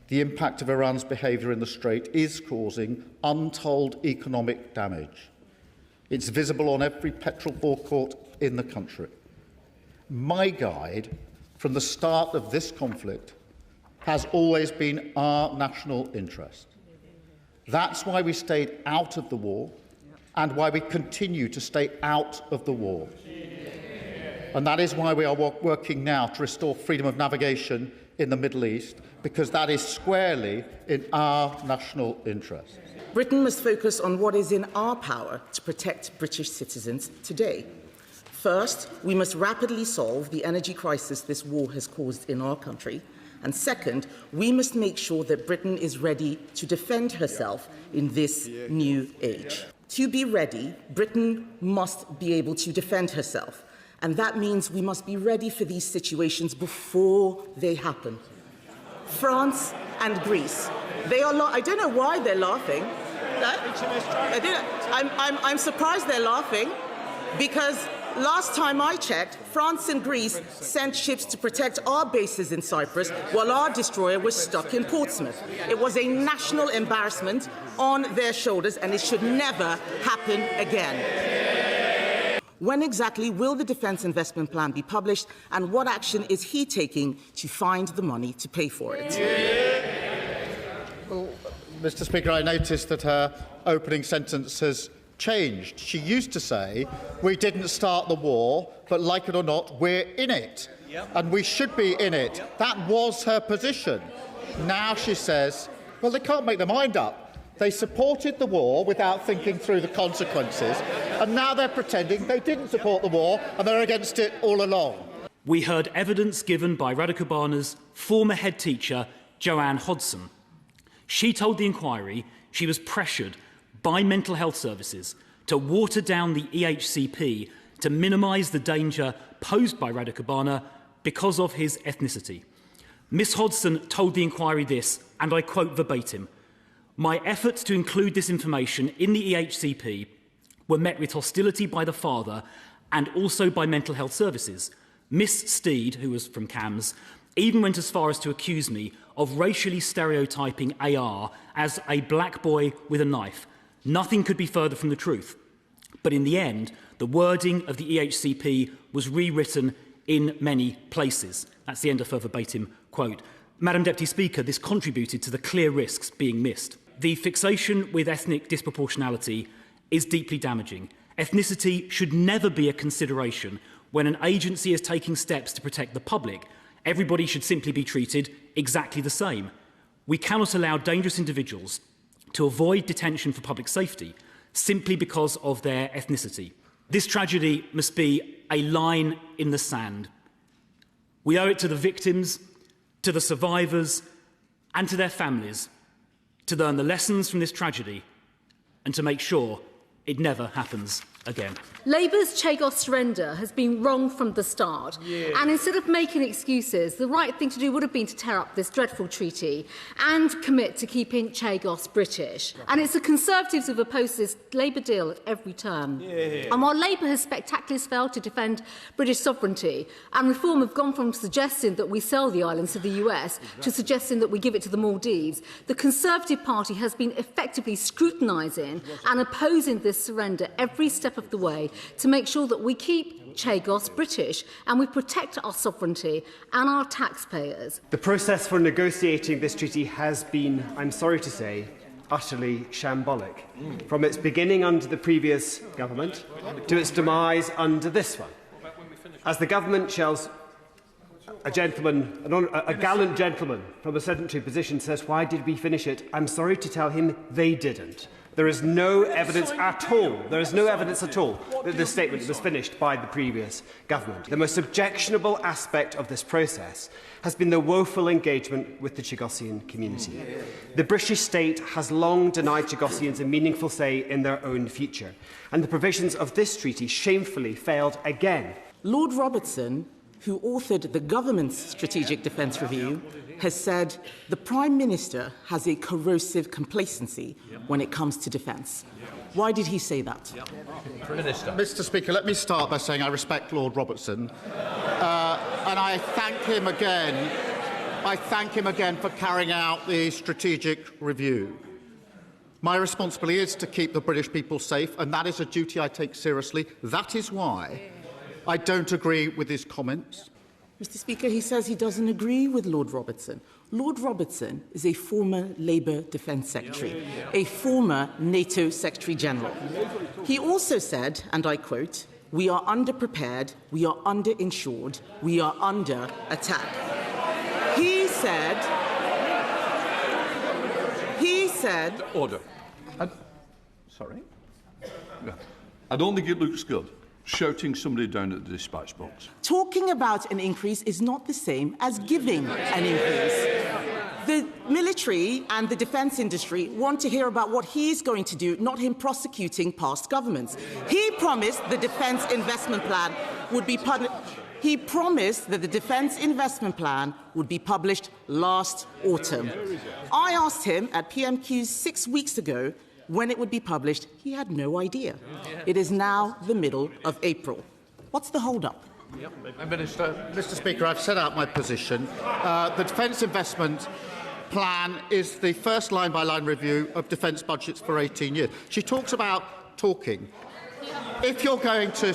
the impact of Iran's behaviour in the Strait is causing untold economic damage. It's visible on every petrol forecourt in the country. My guide from the start of this conflict has always been our national interest. That's why we stayed out of the war and why we continue to stay out of the war. And that is why we are working now to restore freedom of navigation in the Middle East, because that is squarely in our national interest. Britain must focus on what is in our power to protect British citizens today. First, we must rapidly solve the energy crisis this war has caused in our country. And second, we must make sure that Britain is ready to defend herself in this new age. To be ready, Britain must be able to defend herself. And that means we must be ready for these situations before they happen. France and Greece, they are I don't know why they're laughing. I'm surprised they're laughing, because last time I checked, France and Greece sent ships to protect our bases in Cyprus while our destroyer was stuck in Portsmouth. It was a national embarrassment on their shoulders, and it should never happen again. When exactly will the Defence Investment Plan be published, and what action is he taking to find the money to pay for it? Well, Mr. Speaker, I noticed that her opening sentence has changed. She used to say, we didn't start the war, but like it or not, we're in it. And we should be in it. That was her position. Now she says, well, they can't make their mind up. They supported the war without thinking through the consequences, and now they're pretending they didn't support the war and they're against it all along. We heard evidence given by Rada Kobana's former head teacher, Joanne Hodson. She told the inquiry she was pressured by mental health services to water down the EHCP to minimise the danger posed by Rada Kobana because of his ethnicity. Miss Hodson told the inquiry this, and I quote verbatim, "My efforts to include this information in the EHCP were met with hostility by the father and also by mental health services. Miss Steed, who was from CAMS, even went as far as to accuse me of racially stereotyping AR as a black boy with a knife. Nothing could be further from the truth. But in the end, the wording of the EHCP was rewritten in many places." That's the end of her verbatim quote. Madam Deputy Speaker, this contributed to the clear risks being missed. The fixation with ethnic disproportionality is deeply damaging. Ethnicity should never be a consideration when an agency is taking steps to protect the public. Everybody should simply be treated exactly the same. We cannot allow dangerous individuals to avoid detention for public safety simply because of their ethnicity. This tragedy must be a line in the sand. We owe it to the victims, to the survivors, and to their families to learn the lessons from this tragedy and to make sure it never happens again. Labour's Chagos surrender has been wrong from the start. And instead of making excuses, the right thing to do would have been to tear up this dreadful treaty and commit to keeping Chagos British. And it's the Conservatives who've opposed this Labour deal at every turn. And while Labour has spectacularly failed to defend British sovereignty, and Reform have gone from suggesting that we sell the islands to the US to suggesting that we give it to the Maldives, the Conservative Party has been effectively scrutinising and opposing this surrender every step of the way to make sure that we keep Chagos British and we protect our sovereignty and our taxpayers. The process for negotiating this treaty has been, I'm sorry to say, utterly shambolic. From its beginning under the previous government to its demise under this one. As the government shells a gallant gentleman from a sedentary position says, why did we finish it? I'm sorry to tell him they didn't. There is no evidence at all. There is no evidence at all that this statement was finished by the previous government. The most objectionable aspect of this process has been the woeful engagement with the Chagosian community. The British state has long denied Chagosians a meaningful say in their own future, and the provisions of this treaty shamefully failed again. Lord Robertson, who authored the government's Strategic Defence Review, has said the Prime Minister has a corrosive complacency when it comes to defence. Why did he say that? Minister. Mr. Speaker, let me start by saying I respect Lord Robertson, and I thank him again. I thank him again for carrying out the strategic review. My responsibility is to keep the British people safe, and that is a duty I take seriously. That is why I don't agree with his comments. Mr. Speaker, he says he doesn't agree with Lord Robertson. Lord Robertson is a former Labour Defence Secretary, a former NATO Secretary General. He also said, and I quote, "We are underprepared, we are underinsured, we are under attack." He said... Order. Sorry? Yeah. I don't think it looks good, shouting somebody down at the dispatch box. Talking about an increase is not the same as giving an increase. The military and the defence industry want to hear about what he's going to do, not him prosecuting past governments. He promised the Defence Investment Plan would be published. He promised that the Defence Investment Plan would be published last autumn. I asked him at PMQs 6 weeks ago when it would be published. He had no idea. It is now the middle of April. What's the hold-up? Mr. Speaker, I've set out my position. The Defence Investment Plan is the first line-by-line review of defence budgets for 18 years. She talks about talking. If you're going to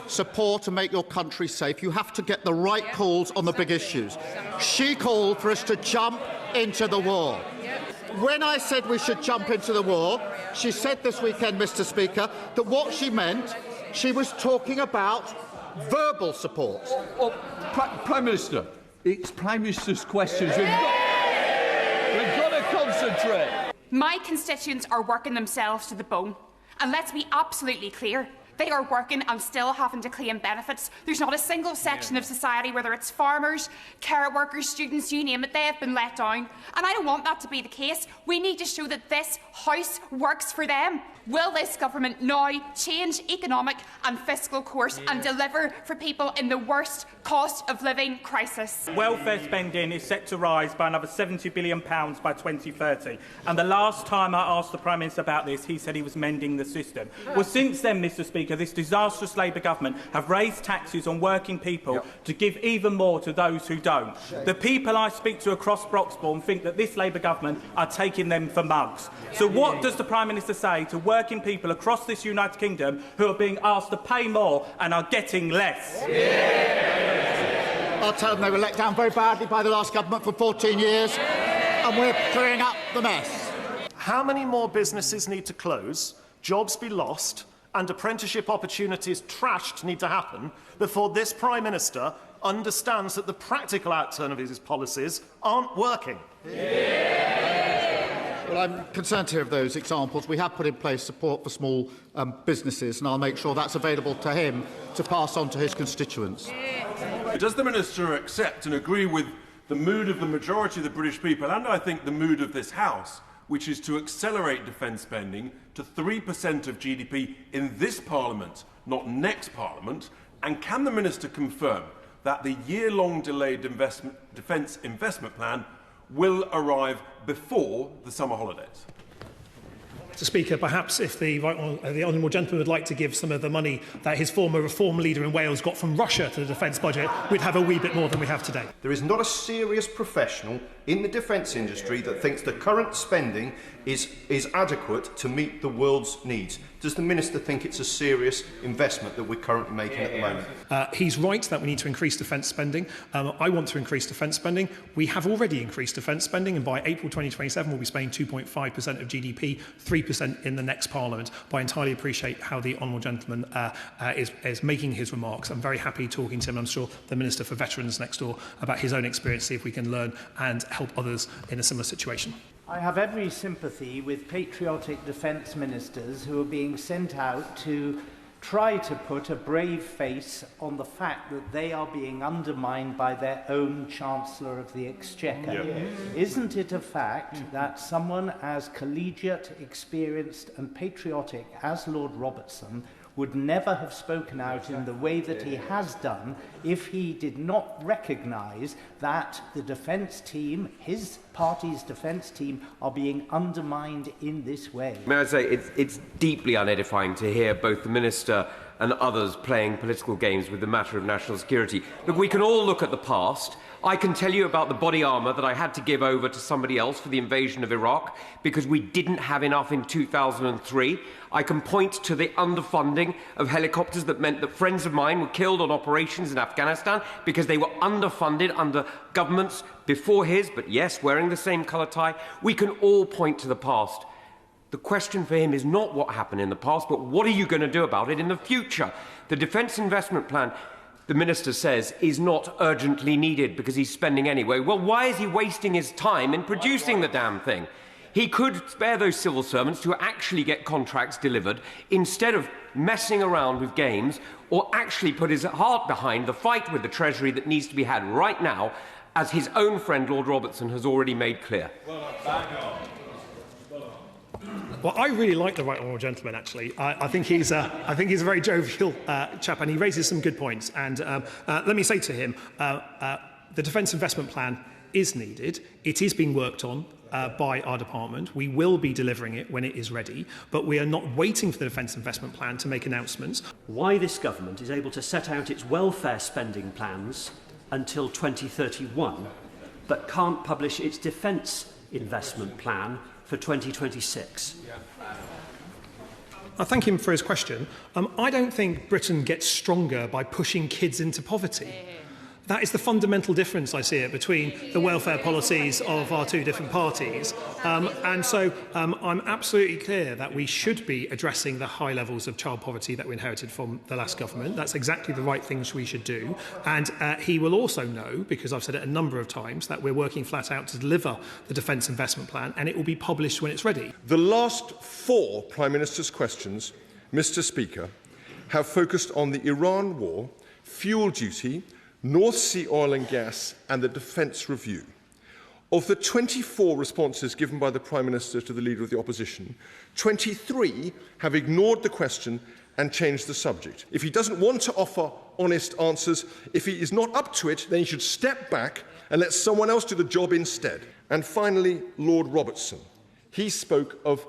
support and make your country safe, you have to get the right calls on the big issues. She called for us to jump into the war. When I said we should jump into the war, she said this weekend, Mr. Speaker, that what she meant, she was talking about verbal support. Prime Minister, it's Prime Minister's questions. We've got to concentrate. My constituents are working themselves to the bone. And let's be absolutely clear, they are working and still having to claim benefits. There's not a single section of society, whether it's farmers, care workers, students, you name it, they have been let down. And I don't want that to be the case. We need to show that this House works for them. Will this government now change economic and fiscal course and deliver for people in the worst cost of living crisis? Welfare spending is set to rise by another £70 billion by 2030. And the last time I asked the Prime Minister about this, he said he was mending the system. Well, since then, Mr. Speaker, this disastrous Labour government have raised taxes on working people to give even more to those who don't. The people I speak to across Broxbourne think that this Labour government are taking them for mugs. So what does the Prime Minister say to working people across this United Kingdom who are being asked to pay more and are getting less? I'll tell them they were let down very badly by the last government for 14 years, and we're clearing up the mess. How many more businesses need to close, jobs be lost, and apprenticeship opportunities trashed need to happen before this Prime Minister understands that the practical outturn of his policies aren't working? Well, I'm concerned to hear of those examples. We have put in place support for small businesses, and I'll make sure that's available to him to pass on to his constituents. Does the Minister accept and agree with the mood of the majority of the British people, and I think the mood of this House, which is to accelerate defence spending to 3% of GDP in this Parliament, not next Parliament? And can the Minister confirm that the year-long delayed defence investment plan will arrive before the summer holidays? Mr. Speaker, perhaps if the honourable gentleman would like to give some of the money that his former Reform leader in Wales got from Russia to the defence budget, we'd have a wee bit more than we have today. There is not a serious professional in the defence industry that thinks the current spending is adequate to meet the world's needs. Does the Minister think it's a serious investment that we're currently making at the moment? He's right that we need to increase defence spending. I want to increase defence spending. We have already increased defence spending, and by April 2027 we'll be spending 2.5% of GDP, 3% in the next Parliament. But I entirely appreciate how the honourable gentleman is making his remarks. I'm very happy talking to him. I'm sure the Minister for Veterans next door about his own experience, see if we can learn and help others in a similar situation. I have every sympathy with patriotic defence ministers who are being sent out to try to put a brave face on the fact that they are being undermined by their own Chancellor of the Exchequer. Isn't it a fact that someone as collegiate, experienced and patriotic as Lord Robertson would never have spoken out in the way that he has done if he did not recognise that the defence team, his party's defence team, are being undermined in this way? May I say, it's deeply unedifying to hear both the Minister and others playing political games with the matter of national security. Look, we can all look at the past. I can tell you about the body armour that I had to give over to somebody else for the invasion of Iraq because we didn't have enough in 2003. I can point to the underfunding of helicopters that meant that friends of mine were killed on operations in Afghanistan because they were underfunded under governments before his, but yes, wearing the same colour tie. We can all point to the past. The question for him is not what happened in the past, but what are you going to do about it in the future? The Defence Investment Plan, the Minister says, is not urgently needed because he's spending anyway. Well, why is he wasting his time in producing the damn thing? He could spare those civil servants to actually get contracts delivered instead of messing around with games, or actually put his heart behind the fight with the Treasury that needs to be had right now, as his own friend Lord Robertson has already made clear. Well, I really like the right honourable gentleman. Actually, I think he's a very jovial chap, and he raises some good points. And let me say to him, the Defence Investment Plan is needed. It is being worked on by our department. We will be delivering it when it is ready, but we are not waiting for the Defence Investment Plan to make announcements. Why this government is able to set out its welfare spending plans until 2031, but can't publish its defence investment plan for 2026. I thank him for his question. I don't think Britain gets stronger by pushing kids into poverty. That is the fundamental difference, I see it, between the welfare policies of our two different parties. And so I'm absolutely clear that we should be addressing the high levels of child poverty that we inherited from the last government. That's exactly the right things we should do. And he will also know, because I've said it a number of times, that we're working flat out to deliver the Defence Investment Plan, and it will be published when it's ready. The last 4 Prime Minister's questions, Mr. Speaker, have focused on the Iran war, fuel duty, North Sea oil and gas and the Defence Review. Of the 24 responses given by the Prime Minister to the Leader of the Opposition, 23 have ignored the question and changed the subject. If he doesn't want to offer honest answers, if he is not up to it, then he should step back and let someone else do the job instead. And finally, Lord Robertson. He spoke of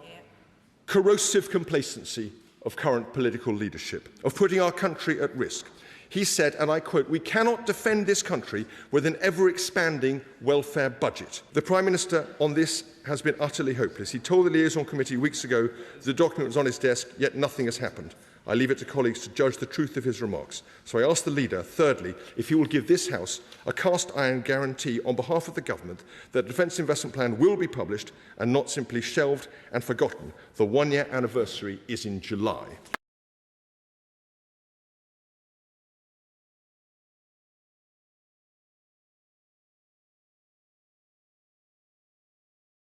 corrosive complacency of current political leadership, of putting our country at risk. He said, and I quote, "We cannot defend this country with an ever-expanding welfare budget." The Prime Minister on this has been utterly hopeless. He told the Liaison Committee weeks ago the document was on his desk, yet nothing has happened. I leave it to colleagues to judge the truth of his remarks. So I ask the Leader, thirdly, if he will give this House a cast-iron guarantee on behalf of the Government that the Defence Investment Plan will be published and not simply shelved and forgotten. The one-year anniversary is in July.